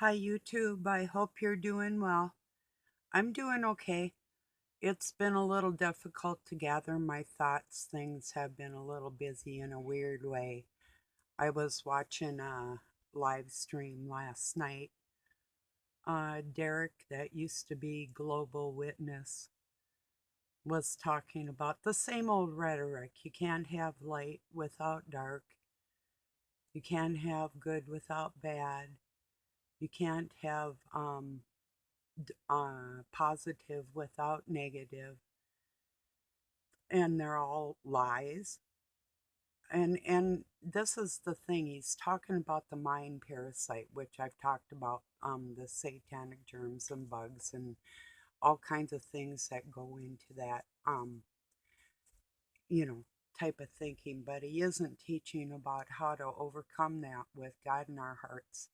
Hi, YouTube. I hope you're doing well. I'm doing okay. It's been a little difficult to gather my thoughts. Things have been a little busy in a weird way. I was watching a live stream last night. Derick, that used to be Global Witness, was talking about the same old rhetoric. You can't have light without dark. You can't have good without bad. You can't have positive without negative, and they're all lies. And this is the thing, he's talking about the mind parasite, which I've talked about, the satanic germs and bugs and all kinds of things that go into that, you know, type of thinking. But he isn't teaching about how to overcome that with God in our hearts,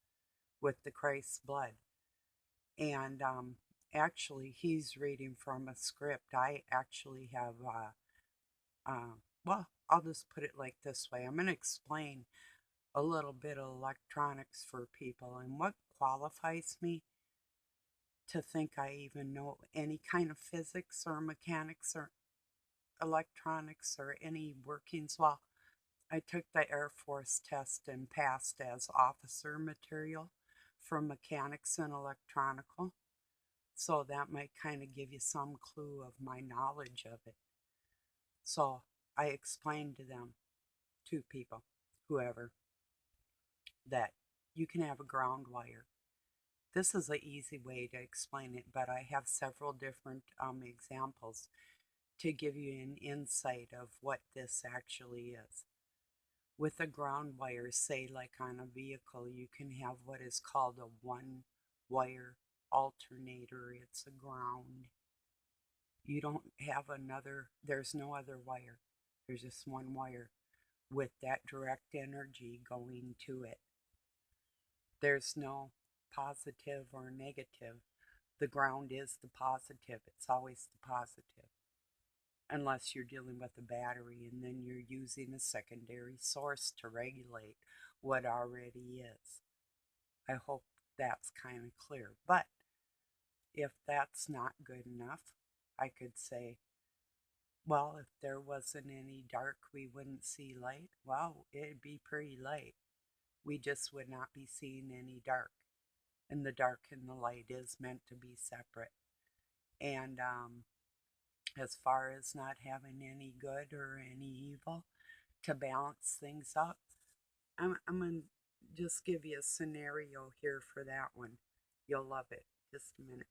with the Christ's blood. And actually, he's reading from a script. I actually have well, I'll just put it like this way. I'm going to explain a little bit of electronics for people and what qualifies me to think I even know any kind of physics or mechanics or electronics or any workings. Well, I took the Air Force test and passed as officer material for mechanics and electronical. So that might kind of give you some clue of my knowledge of it. So I explained to them, two people, whoever, that you can have a ground wire. This is an easy way to explain it, but I have several different examples to give you an insight of what this actually is. With a ground wire, say like on a vehicle, you can have what is called a one wire alternator. It's a ground. You don't have another, there's no other wire. There's just one wire with that direct energy going to it. There's no positive or negative. The ground is the positive. It's always the positive. Unless you're dealing with a battery and then you're using a secondary source to regulate what already is. I hope that's kind of clear. But if that's not good enough, I could say, well, if there wasn't any dark, we wouldn't see light. Well, it'd be pretty light. We just would not be seeing any dark. And the dark and the light is meant to be separate. And as far as not having any good or any evil to balance things up, I'm going to just give you a scenario here for that one. You'll love it. Just a minute.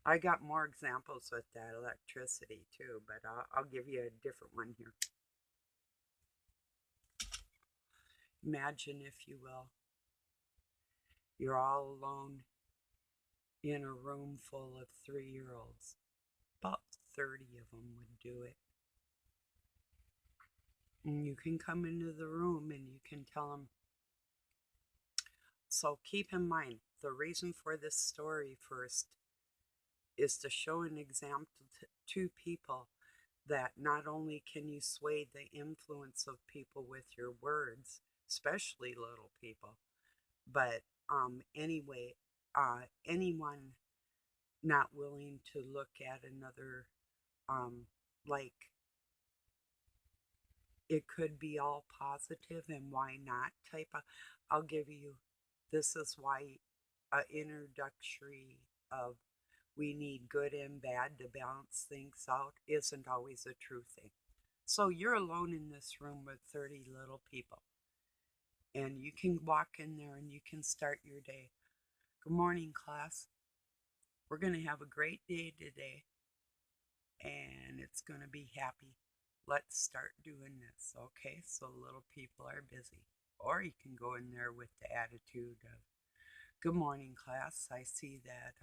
I got more examples with that electricity too, but I'll give you a different one here. Imagine, if you will, you're all alone in a room full of 3-year-olds. About 30 of them would do it. And you can come into the room and you can tell them. So keep in mind, the reason for this story first is to show an example to people that not only can you sway the influence of people with your words, especially little people, but anyway, anyone not willing to look at another, like, it could be all positive and why not type of, I'll give you, this is why introductory of we need good and bad to balance things out isn't always a true thing. So you're alone in this room with 30 little people, and you can walk in there and you can start your day. Good morning, class. We're going to have a great day today, and it's going to be happy. Let's start doing this. Okay, so little people are busy. Or you can go in there with the attitude of, good morning, class. I see that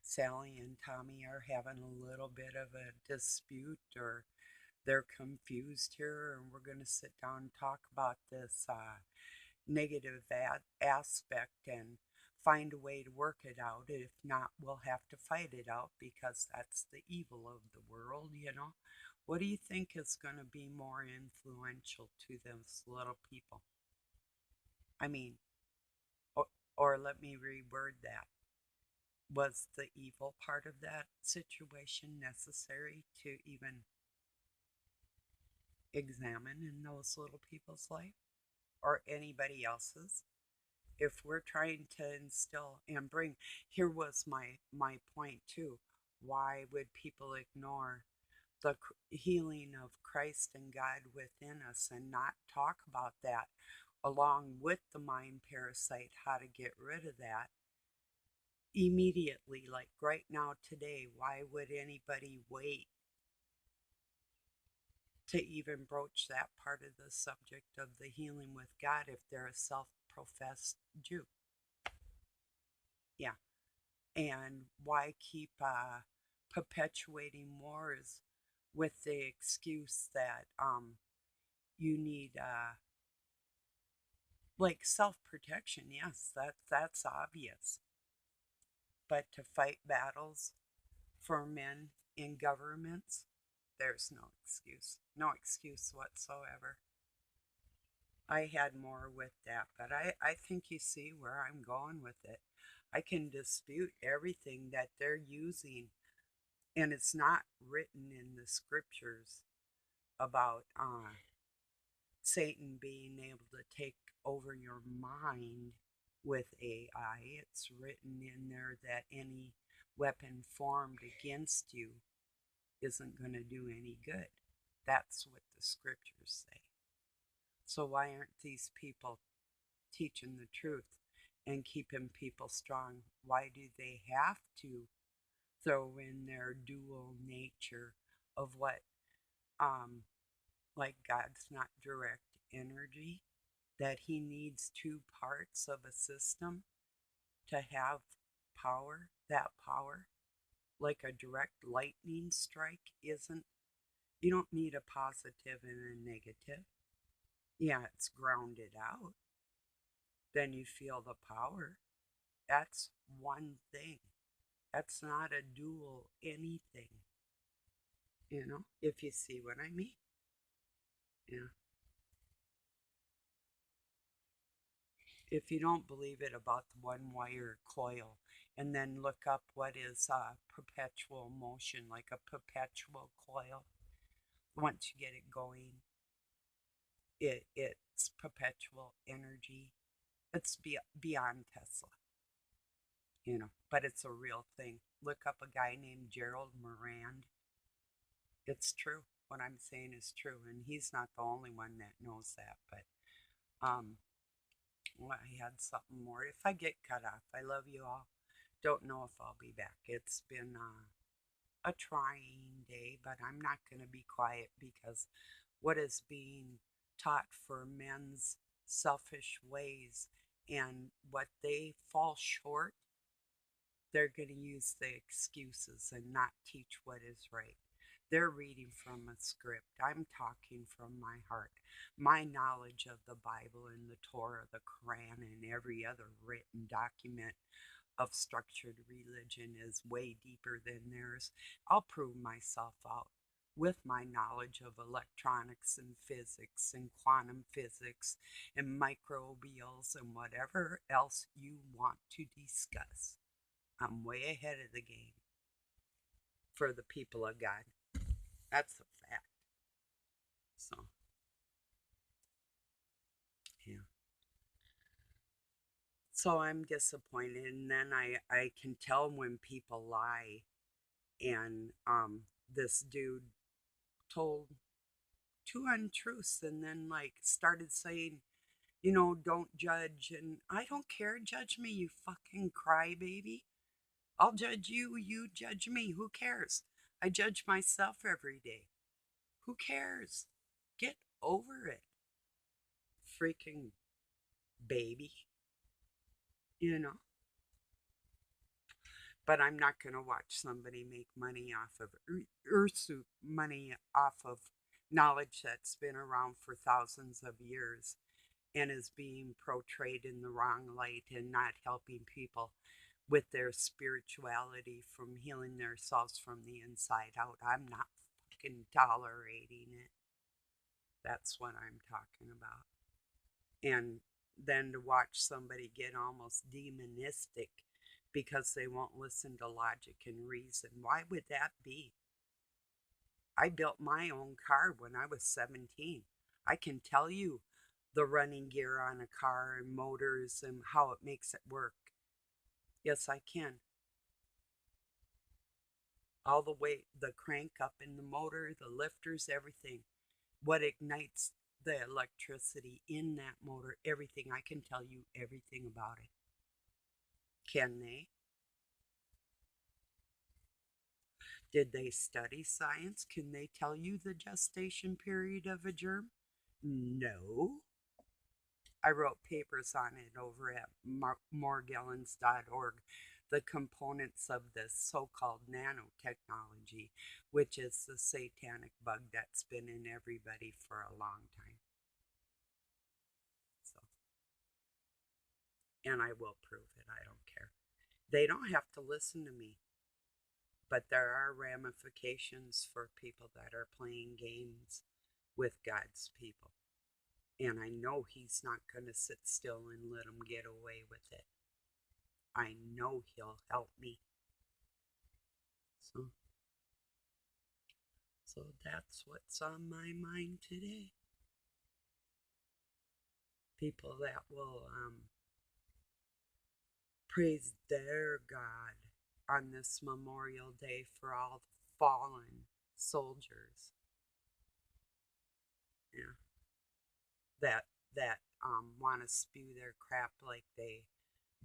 Sally and Tommy are having a little bit of a dispute, or they're confused here, and we're going to sit down and talk about this negative aspect and find a way to work it out. If not, we'll have to fight it out because that's the evil of the world, you know. What do you think is going to be more influential to those little people? I mean, Or let me reword that. Was the evil part of that situation necessary to even examine in those little people's life or anybody else's? If we're trying to instill and bring, here was my point too. Why would people ignore the healing of Christ and God within us and not talk about that along with the mind parasite, how to get rid of that immediately, like right now, today? Why would anybody wait to even broach that part of the subject of the healing with God if they're a self professed Jew? Yeah. And why keep perpetuating wars with the excuse that you need like self-protection? Yes, that's obvious. But to fight battles for men in governments, there's no excuse. No excuse whatsoever. I had more with that, but I think you see where I'm going with it. I can dispute everything that they're using, and it's not written in the scriptures about Satan being able to take over your mind with AI. It's written in there that any weapon formed against you isn't going to do any good. That's what the scriptures say. So why aren't these people teaching the truth and keeping people strong? Why do they have to throw in their dual nature of what, like God's not direct energy, that he needs two parts of a system to have power, that power, like a direct lightning strike isn't. You don't need a positive and a negative. Yeah, it's grounded out. Then you feel the power. That's one thing. That's not a dual anything, if you see what I mean. Yeah. If you don't believe it about the one wire coil, and then look up what is perpetual motion, like a perpetual coil. Once you get it going, it's perpetual energy. It's beyond Tesla, but it's a real thing. Look up a guy named Gerald Morand. It's true. What I'm saying is true, and he's not the only one that knows that. But well, I had something more. If I get cut off, I love you all. Don't know if I'll be back. It's been a trying day, but I'm not going to be quiet because what is being taught for men's selfish ways and what they fall short, they're going to use the excuses and not teach what is right. They're reading from a script. I'm talking from my heart. My knowledge of the Bible and the Torah, the Quran, and every other written document of structured religion is way deeper than theirs. I'll prove myself out with my knowledge of electronics and physics and quantum physics and microbials and whatever else you want to discuss. I'm way ahead of the game for the people of God. That's a fact. So, yeah. So I'm disappointed, and then I can tell when people lie. And this dude told two untruths, and then like started saying, don't judge, and I don't care. Judge me, you fucking crybaby. I'll judge you. You judge me. Who cares? I judge myself every day. Who cares? Get over it, freaking baby. You know. But I'm not going to watch somebody make money off of money off of knowledge that's been around for thousands of years and is being portrayed in the wrong light and not helping people with their spirituality from healing themselves from the inside out. I'm not fucking tolerating it. That's what I'm talking about. And than to watch somebody get almost demonistic because they won't listen to logic and reason. Why would that be? I built my own car when I was 17. I can tell you the running gear on a car and motors and how it makes it work. Yes, I can. All the way, the crank up in the motor, the lifters, everything. What ignites the electricity in that motor, everything. I can tell you everything about it. Can they? Did they study science? Can they tell you the gestation period of a germ? No. I wrote papers on it over at morgellons.org, the components of this so called nanotechnology, which is the satanic bug that's been in everybody for a long time. So, and I will prove it. I don't care. They don't have to listen to me, but there are ramifications for people that are playing games with God's people. And I know He's not going to sit still and let them get away with it. I know He'll help me. So that's what's on my mind today. People that will praise their God on this Memorial Day for all the fallen soldiers. Yeah. That want to spew their crap like they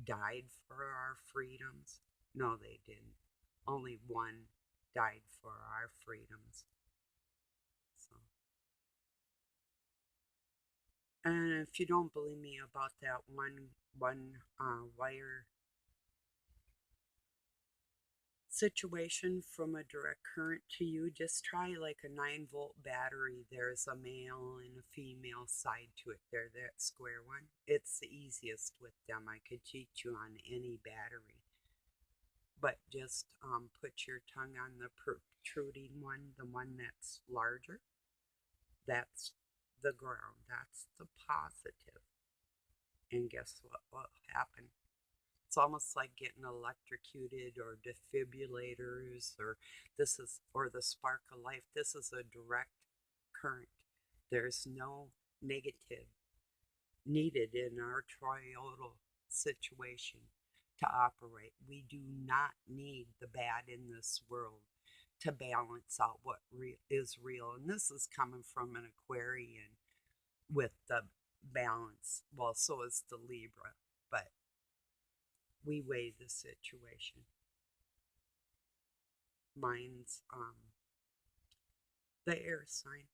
died for our freedoms. No, they didn't. Only one died for our freedoms. So, and if you don't believe me about that one wire situation from a direct current to you, just try like a 9-volt battery. There's a male and a female side to it. They're that square one. It's the easiest with them. I could teach you on any battery. But just put your tongue on the protruding one, the one that's larger. That's the ground. That's the positive. And guess what will happen? It's almost like getting electrocuted or defibrillators or the spark of life. This is a direct current. There's no negative needed in our toroidal situation to operate. We do not need the bad in this world to balance out what is real. And this is coming from an Aquarian with the balance. Well, so is the Libra, but we weigh the situation. Mine's the air sign,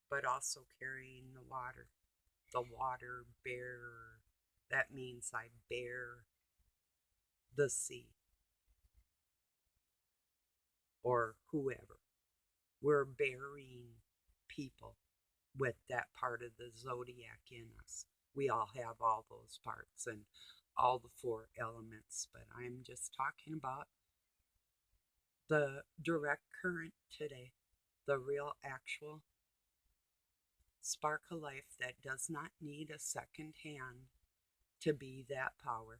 but also carrying the water. The water bearer. That means I bear the sea or whoever. We're bearing people with that part of the zodiac in us. We all have all those parts and all the 4 elements, but I'm just talking about the direct current today, the real actual spark of life that does not need a second hand to be that power.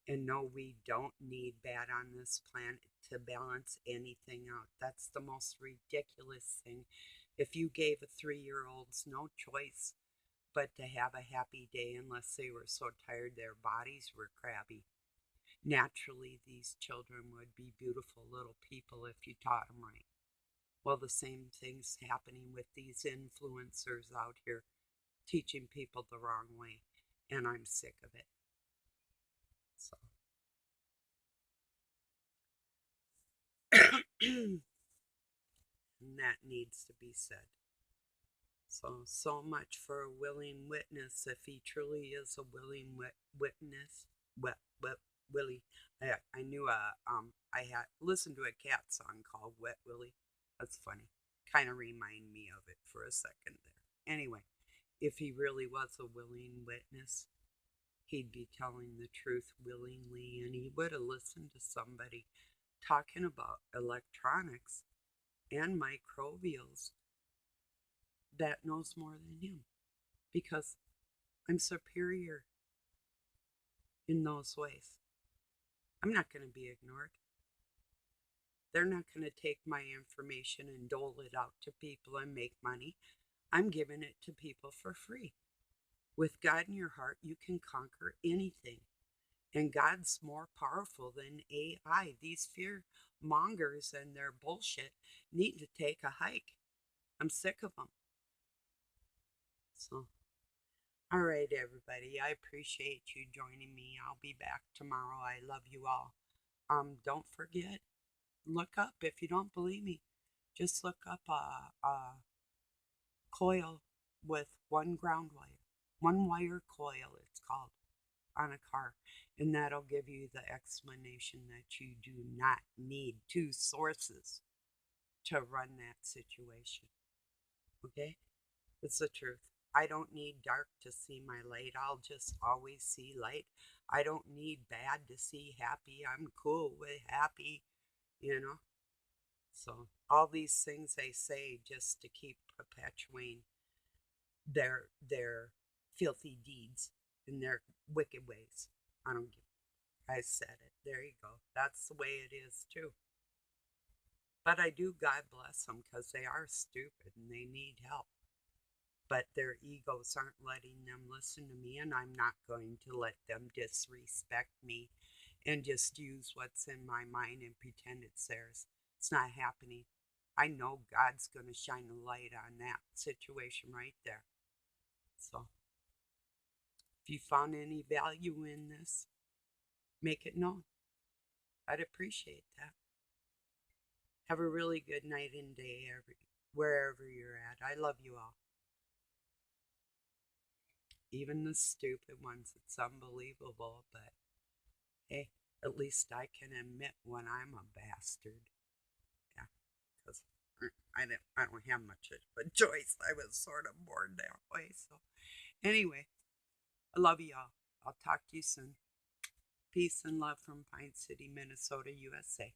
And no, we don't need bad on this planet to balance anything out. That's the most ridiculous thing. If you gave a 3-year-olds no choice but to have a happy day unless they were so tired their bodies were crabby, naturally these children would be beautiful little people if you taught them right. Well, the same thing's happening with these influencers out here teaching people the wrong way, and I'm sick of it. So, and that needs to be said. So much for a willing witness. If he truly is a willing witness, Willie. I knew I had listened to a cat song called Wet Willie. That's funny. Kind of remind me of it for a second there. Anyway, if he really was a willing witness, he'd be telling the truth willingly, and he would have listened to somebody talking about electronics and microbials that knows more than him. Because I'm superior in those ways. I'm not going to be ignored. They're not going to take my information and dole it out to people and make money. I'm giving it to people for free. With God in your heart, you can conquer anything. And God's more powerful than AI. These fear mongers and their bullshit need to take a hike. I'm sick of them. So, all right, everybody. I appreciate you joining me. I'll be back tomorrow. I love you all. Don't forget, look up if you don't believe me. Just look up a coil with one ground wire, one wire coil. It's called on a car, and that'll give you the explanation that you do not need two sources to run that situation. Okay? It's the truth. I don't need dark to see my light. I'll just always see light. I don't need bad to see happy. I'm cool with happy, you know? So, all these things they say just to keep perpetuating their filthy deeds and their wicked ways. I don't give. I said it. There you go. That's the way it is too. But I do God bless them because they are stupid and they need help. But their egos aren't letting them listen to me, and I'm not going to let them disrespect me and just use what's in my mind and pretend it's theirs. It's not happening. I know God's going to shine a light on that situation right there. So, if you found any value in this, make it known. I'd appreciate that. Have a really good night and day wherever you're at. I love you all. Even the stupid ones, it's unbelievable, but hey, at least I can admit when I'm a bastard. Yeah, because I don't have much of a choice. I was sort of born that way. So anyway, I love you all. I'll talk to you soon. Peace and love from Pine City, Minnesota, USA.